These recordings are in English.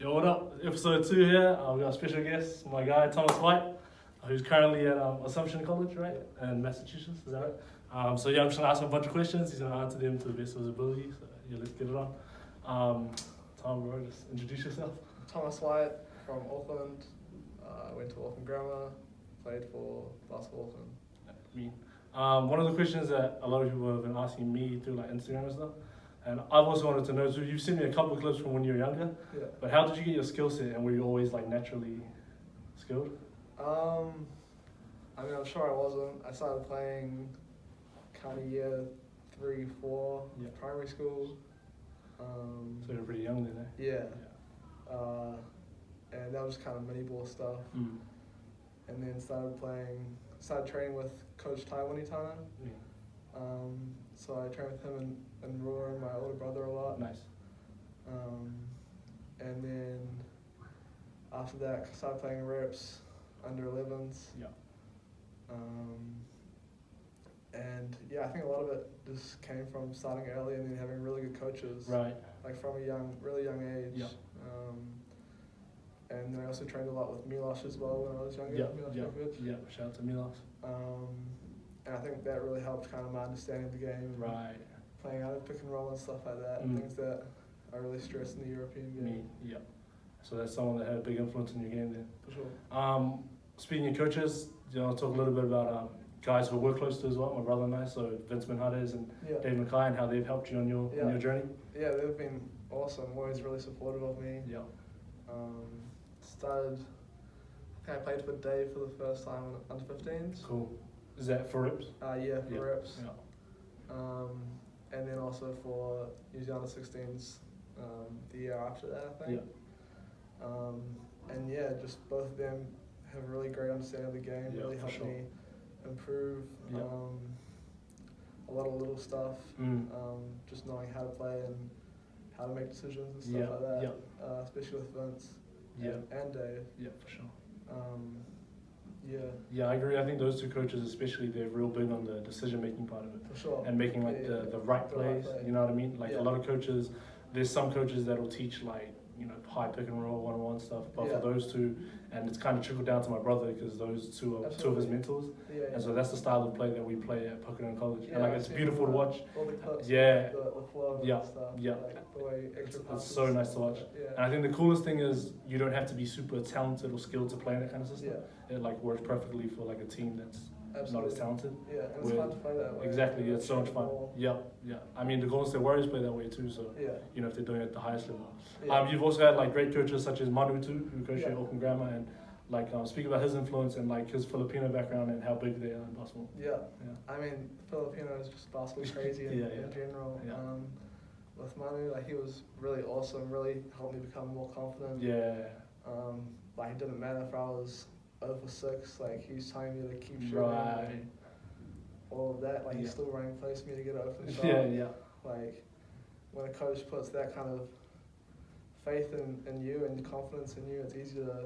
Yo, what up? Episode 2 here. We got a special guest, my guy Thomas Whyte, who's currently at Assumption College, right? In Massachusetts, is that right? So yeah, I'm just gonna ask him a bunch of questions. He's gonna answer them to the best of his ability. So yeah, let's get it on. Tom, bro, just introduce yourself. Thomas Whyte from Auckland. Went to Auckland Grammar, played for basketball Auckland. Me. One of the questions that a lot of people have been asking me through like Instagram and stuff, and I've also wanted to know too. You've sent me a couple of clips from when you were younger, Yeah. but how did you get your skill set, and were you always like naturally skilled? I mean, I'm sure I wasn't. I started playing kind of year 3, 4, Yeah. primary school. So you're pretty young then, eh? Yeah. And that was kind of mini ball stuff. Mm. And then started training with Coach Tai Wanitana. Yeah. So I trained with him and Roar, my older brother, a lot. Nice. And then after that, I started playing reps under 11s. Yeah. And yeah, I think a lot of it just came from starting early and then having really good coaches. Right. Like from a really young age. Yeah. And then I also trained a lot with Milosh as well when I was younger. Milosh Jovic. Yeah. Shout out to Milos. And I think that really helped kind of my understanding of the game. Right. Playing out of pick and roll and stuff like that. Mm. Things that I really stress in the European game. Me. Yeah. So that's someone that had a big influence in your game then. For sure. Speaking of coaches, I'll talk a little bit about guys who work close to as well, my brother and I, so Vince Manhades and Yeah. Dave Mackay, and how they've helped you on your journey. Yeah, they've been awesome. Always really supportive of me. Yeah. I think I played for Dave for the first time under 15s. Cool. Is that for reps? Yeah, for reps. Yeah. And then also for New Zealand 16s the year after that, I think. Yeah. And yeah, just both of them have a really great understanding of the game, Yeah, really for helped sure. me improve Yeah. a lot of little stuff, Mm. just knowing how to play and how to make decisions and stuff Yeah, like that, yeah. especially with Vince Yeah. and Dave. Yeah, for sure. Yeah, Yeah, I agree. I think those two coaches especially, they're real big on the decision-making part of it. for sure. And making like Yeah, the right the right plays, play. you know what I mean? Like Yeah. a lot of coaches, there's some coaches that'll teach like, high pick and roll, one-on-one stuff, but Yeah. for those two, and it's kind of trickled down to my brother because those two are two of his Absolutely. mentors, Yeah, and so that's the style of play that we play at Puckerington College, yeah, and like I've it's seen beautiful to watch. all the clips, Yeah. the flow Yeah, and stuff. yeah. Like the way extra It's passes so nice to watch. Yeah. And I think the coolest thing is you don't have to be super talented or skilled to play in that kind of system. Yeah, It like works perfectly for like a team that's absolutely. not as talented. Yeah, and it's With- fun to play that way. Exactly, yeah, it's so much fun. Ball. Yeah. I mean, the Golden State Warriors play that way too, so Yeah. if they're doing it at the highest level. Yeah. You've also had like great coaches such as Manu too, who coached Yeah. at Auckland Grammar, and like speak about his influence and like his Filipino background and how big they are in basketball. Yeah. Yeah. I mean, Filipino is just basketball crazy Yeah, in yeah. general. Yeah. With Manu, like he was really awesome. Really helped me become more confident. Yeah. Like it didn't matter if I was 0 for 6. Like he was telling me to keep shooting. Right. And all of that. Like Yeah. he's still running plays for me to get an open shot. Yeah. Like when a coach puts that kind of faith in you and confidence in you, it's easy to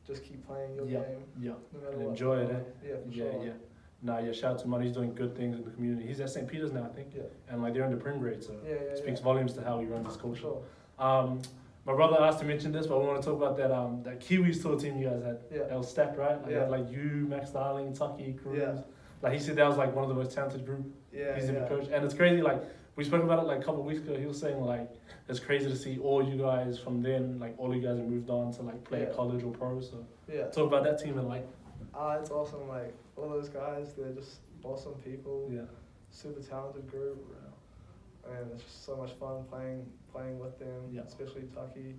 just keep playing your Yeah. game. Yeah. No matter And what. enjoy it, eh? Yeah, for Yeah, sure. yeah. Nah, yeah, shout out to Manu, he's doing good things in the community. He's at St. Peter's now, I think. Yeah. And like they're in the prim grade, so Yeah, it speaks yeah. volumes to how he runs his For culture. sure. My brother asked to mention this, but I want to talk about that Kiwis tour team you guys had. Yeah. That was stacked, right? Like, you Yeah. had, like you, Max Darling, Tucky, Cruz. Yeah. Like he said that was like one of the most talented group Yeah, he's yeah. ever coached. And it's crazy, like we spoke about it like a couple of weeks ago. He was saying like it's crazy to see all you guys from then, like all you guys have moved on to like play at Yeah. college or pro. So Yeah. talk about that team and like It's awesome. Like all those guys, they're just awesome people. yeah. Super talented group. And it's just so much fun playing with them. Yeah. Especially Tucky.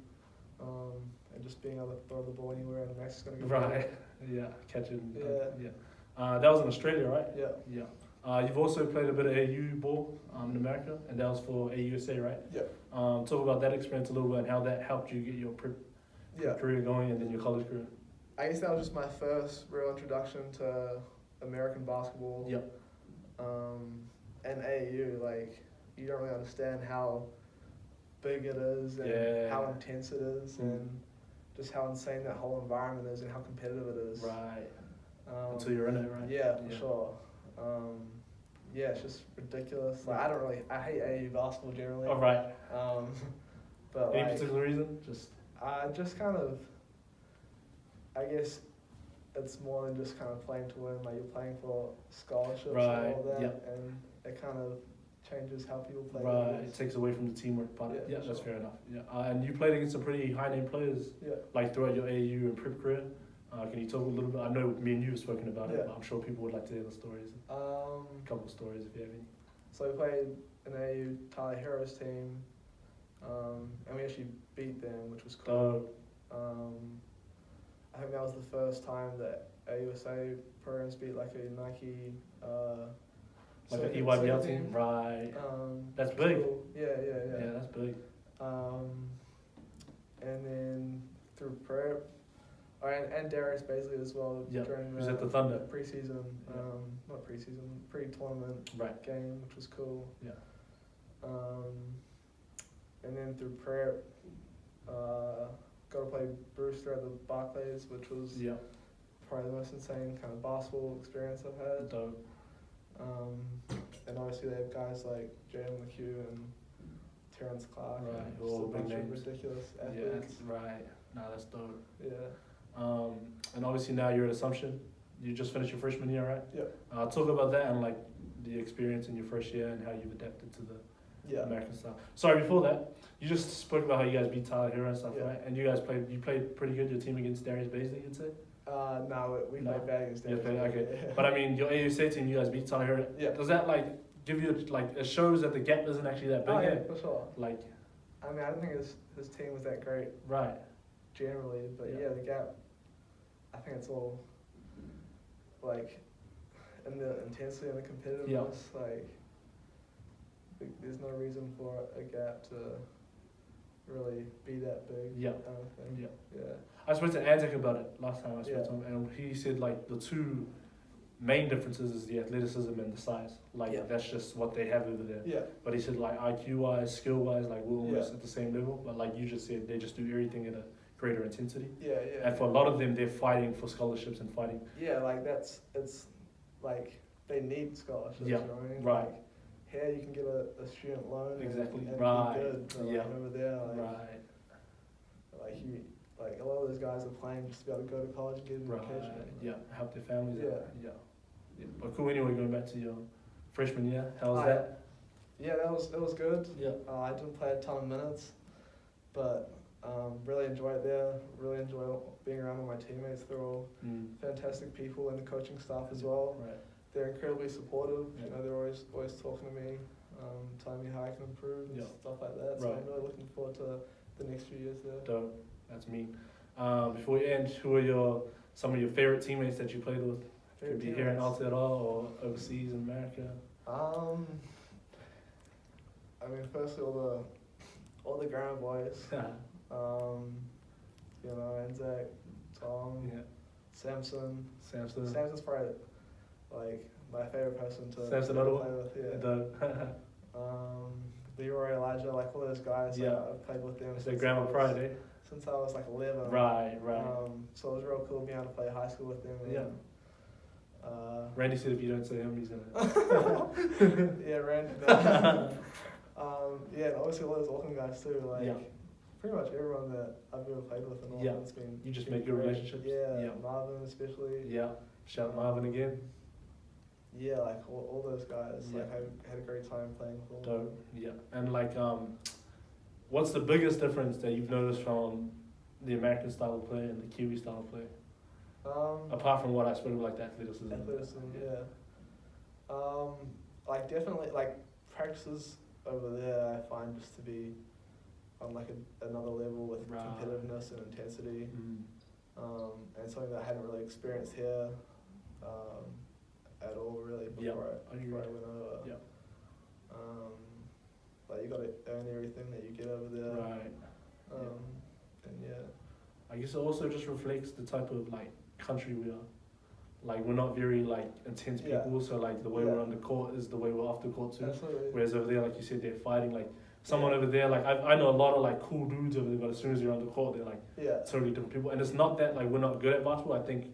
And just being able to throw the ball anywhere and Max is gonna get Right. Yeah. Catching. Yeah. That was in Australia, right? Yeah. Yeah. You've also played a bit of AU ball in America, and that was for AUSA, right? Yeah. Talk about that experience a little bit and how that helped you get your Yeah. career going and then your college career. I guess that was just my first real introduction to American basketball. Yeah. And AAU, like you don't really understand how big it is and Yeah. how intense it is and just how insane that whole environment is and how competitive it is. Right. Until you're in it, right? Yeah, for sure. Yeah, it's just ridiculous. Like I hate AAU basketball generally. All right. But Any like, particular reason? Just Just kind of, I guess it's more than just kind of playing to win. Like you're playing for scholarships and Right, all that, yep. and it kind of changes how people play. Right, it takes away from the teamwork part. Yeah, Yeah, that's sure. fair enough. Yeah, and you played against some pretty high-name players, Yeah. like throughout your AAU and prep career. Can you talk a little bit? I know me and you have spoken about it, Yeah. but I'm sure people would like to hear the stories. A couple of stories if you have any. So we played an AU Tyler Heroes team, and we actually beat them, which was cool. I think that was the first time that AUSA programs beat like a Nike. Like an circuit EYBL team. team, right? That's which was big. cool. Yeah. That's big. And then through prep, and Darius basically as well Yeah, during he was at the Thunder. preseason, Yeah. not preseason, pre-tournament Right. game, which was cool. Yeah. And then through prep, got to play Brewster at the Barclays, which was Yeah. probably the most insane kind of basketball experience I've had. Dope. And obviously they have guys like Jalen McHugh and Terrence Clark, Right, and all just a big bunch of names. ridiculous Yeah, athletes. that's right. No, that's dope. Yeah. And obviously now you're at Assumption. You just finished your freshman year, right? Yeah. Talk about that and like the experience in your first year and how you've adapted to the Yeah. American style. Sorry, before that, you just spoke about how you guys beat Tyler Hero and stuff, Yeah. right? And you guys played pretty good. Your team against Darius Baisley, you'd say. No, we No? played bad against You them. played- okay. But I mean, your AUSA team, you guys beat Tyler Hero. Yeah. Does that like give you like it shows that the gap isn't actually that big? Oh, yeah, here? for sure. Like, I mean, I don't think his team was that great right. generally, but Yeah. yeah, the gap, I think it's all like in the intensity and the competitiveness. Like, there's no reason for a gap to really be that big. Yeah. Kind of thing. Yeah. Yeah. I spoke to Anzac about it last time I spoke Yeah. to him, and he said like the two main differences is the athleticism and the size. Like Yeah. that's just what they have over there. Yeah. But he said like IQ wise, skill wise, like we're almost Yeah. at the same level. But like you just said, they just do everything at a greater intensity. Yeah. And for a lot of them, they're fighting for scholarships and fighting. Yeah, like it's like they need scholarships. Yeah, You know what I mean? right. Like, here you can get a student loan. Exactly, And right, Be good, but yeah. like over there, like, Right. like a lot of those guys are playing just to be able to go to college and get an Right. education. Yeah. Help their families. Yeah. Out. Yeah. But cool. Anyway, going back to your freshman year, how was I- that? Yeah, that was good. Yeah. I didn't play a ton of minutes, but really enjoyed it there. Really enjoy being around with my teammates. They're all fantastic people, and the coaching staff as well. Right. They're incredibly supportive. Yeah. You know, they're always talking to me, telling me how I can improve and Yeah. stuff like that. So Right. I'm really looking forward to the next few years there. Dope. That's me. Before we end, who are some of your favorite teammates that you played with? Could be here in teammates? Aotearoa or overseas in America. I mean, firstly, all the grammar boys. You know, Anzac, Tom, Yeah. Samson. Samson. Samson's probably like my favorite person to Samson to Ottawa? play with. Yeah. The Leroy, Elijah, like all those guys. Yeah. I've played with them. it's the since grammar I was- pride, eh? Since I was like 11. Right. So it was real cool being able to play high school with them. Yeah. And, Randy said if you don't say him, he's gonna. yeah, Randy. Yeah, and obviously all those Auckland guys too. Like Yeah. pretty much everyone that I've ever played with in Yeah. Auckland's been. You just been make good great. relationships? Yeah, Yeah. Marvin especially. Yeah. Shout Marvin again. Yeah, like all those guys. Yeah. Like I had a great time playing with all of them. Dope. Yeah. And like, what's the biggest difference that you've noticed from the American style of play and the Kiwi style of play? Apart from what I spoke about, like the athleticism. Athleticism, yeah. Like definitely, like practices over there, I find just to be on like another level with Right. competitiveness and intensity, Mm. and something that I hadn't really experienced here at all really Yeah, before I agree. I went over. Yeah. Like you got to earn everything that you get over there. Right. And yeah. I guess it also just reflects the type of like country we are. Like we're not very like intense Yeah. people, so like the way Yeah. we're on the court is the way we're off the court too. Absolutely. Whereas over there, like you said, they're fighting. Like someone over there, like I know a lot of like cool dudes over there, but as soon as you're on the court, they're like Yeah. totally different people. And it's not that like we're not good at basketball. I think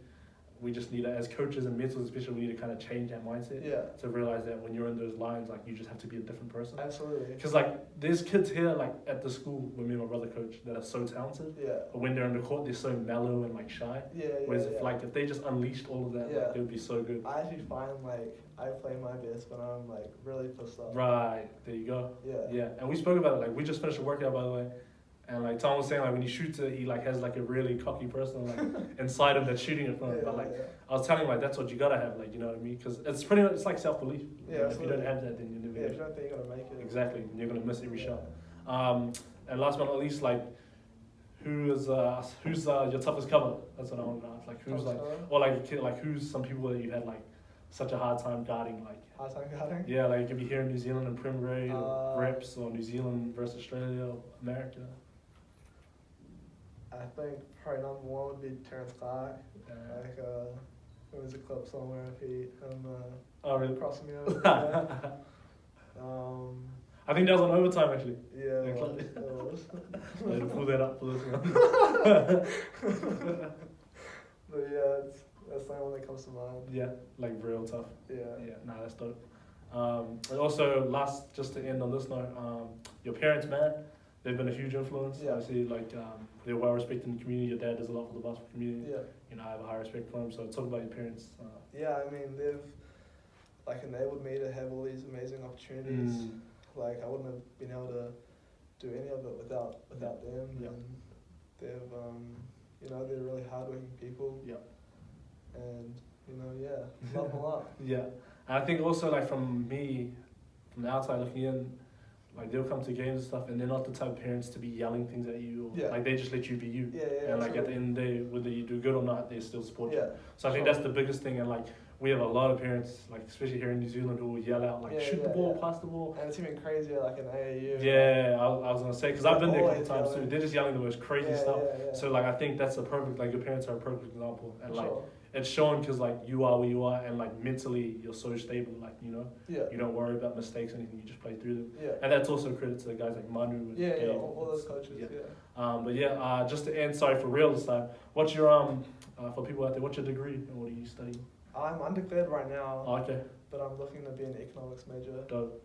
we just need to, as coaches and mentors especially, we need to kind of change that mindset. Yeah. To realize that when you're in those lines, like you just have to be a different person. Absolutely. Because like there's kids here like at the school with me and my brother coach that are so talented, Yeah. but when they're in the court they're so mellow and like shy. Yeah. Whereas if they just unleashed all of that, Yeah. like, it would be so good. I actually find like I play my best when I'm like really pissed off. Right, there you go. Yeah. Yeah, and we spoke about it. Like we just finished a workout, by the way, and like Tom was saying, like when he shoots it, he like has like a really cocky person like inside him that's shooting it from him. Yeah, But like yeah. I was telling him, like that's what you gotta have, like, you know what I mean? Because it's pretty much, it's like self belief. Yeah, If you don't have that, then you're never Yeah, if gonna. you don't think you're gonna make it. Exactly, you're gonna miss every Yeah. shot. And last but not least, like who's your toughest cover? That's what I want to ask. Like who's Toughest like, cover? or like who's some people that you had like such a hard time guarding, like. Hard time guarding? Yeah, like if you're here in New Zealand in Prem Grade or Uh, reps or New Zealand versus Australia or America. I think probably number one would be Terrence Clark. Like, there was a clip somewhere of him Oh really? crossing me over. I think that was on overtime actually. Yeah, Yeah, it club. was, it was. I had to pull that up for this one. But yeah, that's the only one that comes to mind. Yeah, like real tough. Yeah. Yeah, nah, that's dope. And also, last, just to end on this note, your parents, man, they've been a huge influence. Yeah. Obviously, like they're well respected in the community. Your dad does a lot for the basketball community. Yeah. You know, I have a high respect for them. So talk about your parents. Yeah, I mean, they've like enabled me to have all these amazing opportunities. Like I wouldn't have been able to do any of it without them. Yeah. And they've you know, they're really hardworking people. Yeah. And you know, yeah, love them a lot. Yeah, and I think also like from me, from the outside looking in, like they'll come to games and stuff, and they're not the type of parents to be yelling things at you. Or, Yeah. Like they just let you be you. Yeah, yeah. And like at the end of the day, whether you do good or not, they still support you. Yeah. So I think Sure. that's the biggest thing. And like we have a lot of parents, like especially here in New Zealand, who will yell out like, Yeah, shoot yeah, the ball, yeah. pass the ball. And it's even crazier like in AAU. Yeah, I was gonna say, because I've been there a couple Always times too. yelling. They're just yelling the most crazy Yeah, stuff. yeah, yeah. So like I think that's a perfect, like your parents are a perfect example. And like Sure. it's shown because like you are where you are, and like mentally you're so stable. Like you know, Yeah. you don't worry about mistakes or anything. You just play through them. Yeah. And that's also credit to the guys like Manu and Yeah, Gabe. yeah, all those coaches, Yeah. yeah. But yeah, just to end, sorry for real this time. What's your for people out there? What's your degree and what are you studying? I'm undeclared right now, Oh, okay, but I'm looking to be an economics major. dope.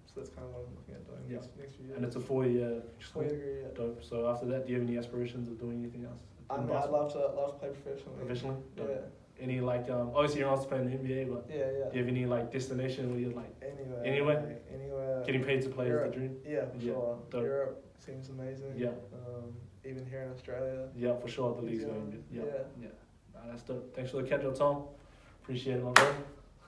So that's kind of what I'm looking at doing Yeah. next few years. And it's a 4-year school. 4-year degree, yeah. Dope. So after that, do you have any aspirations of doing anything else? I mean, I'd love to play professionally. Professionally? Yeah, Dope. Any like obviously you're not playing in the NBA, but yeah, yeah. do you have any like destination where you're like Anywhere. Anywhere? Like, anywhere. getting paid to play is the Europe. dream? Yeah, for Yeah, sure. dope. Europe seems amazing. Yeah. Even here in Australia. Yeah, for sure. The New league's going Zealand, good. Yeah, yeah. yeah. Nah, that's dope. Thanks for the catch up, Tom. Appreciate it, my bro.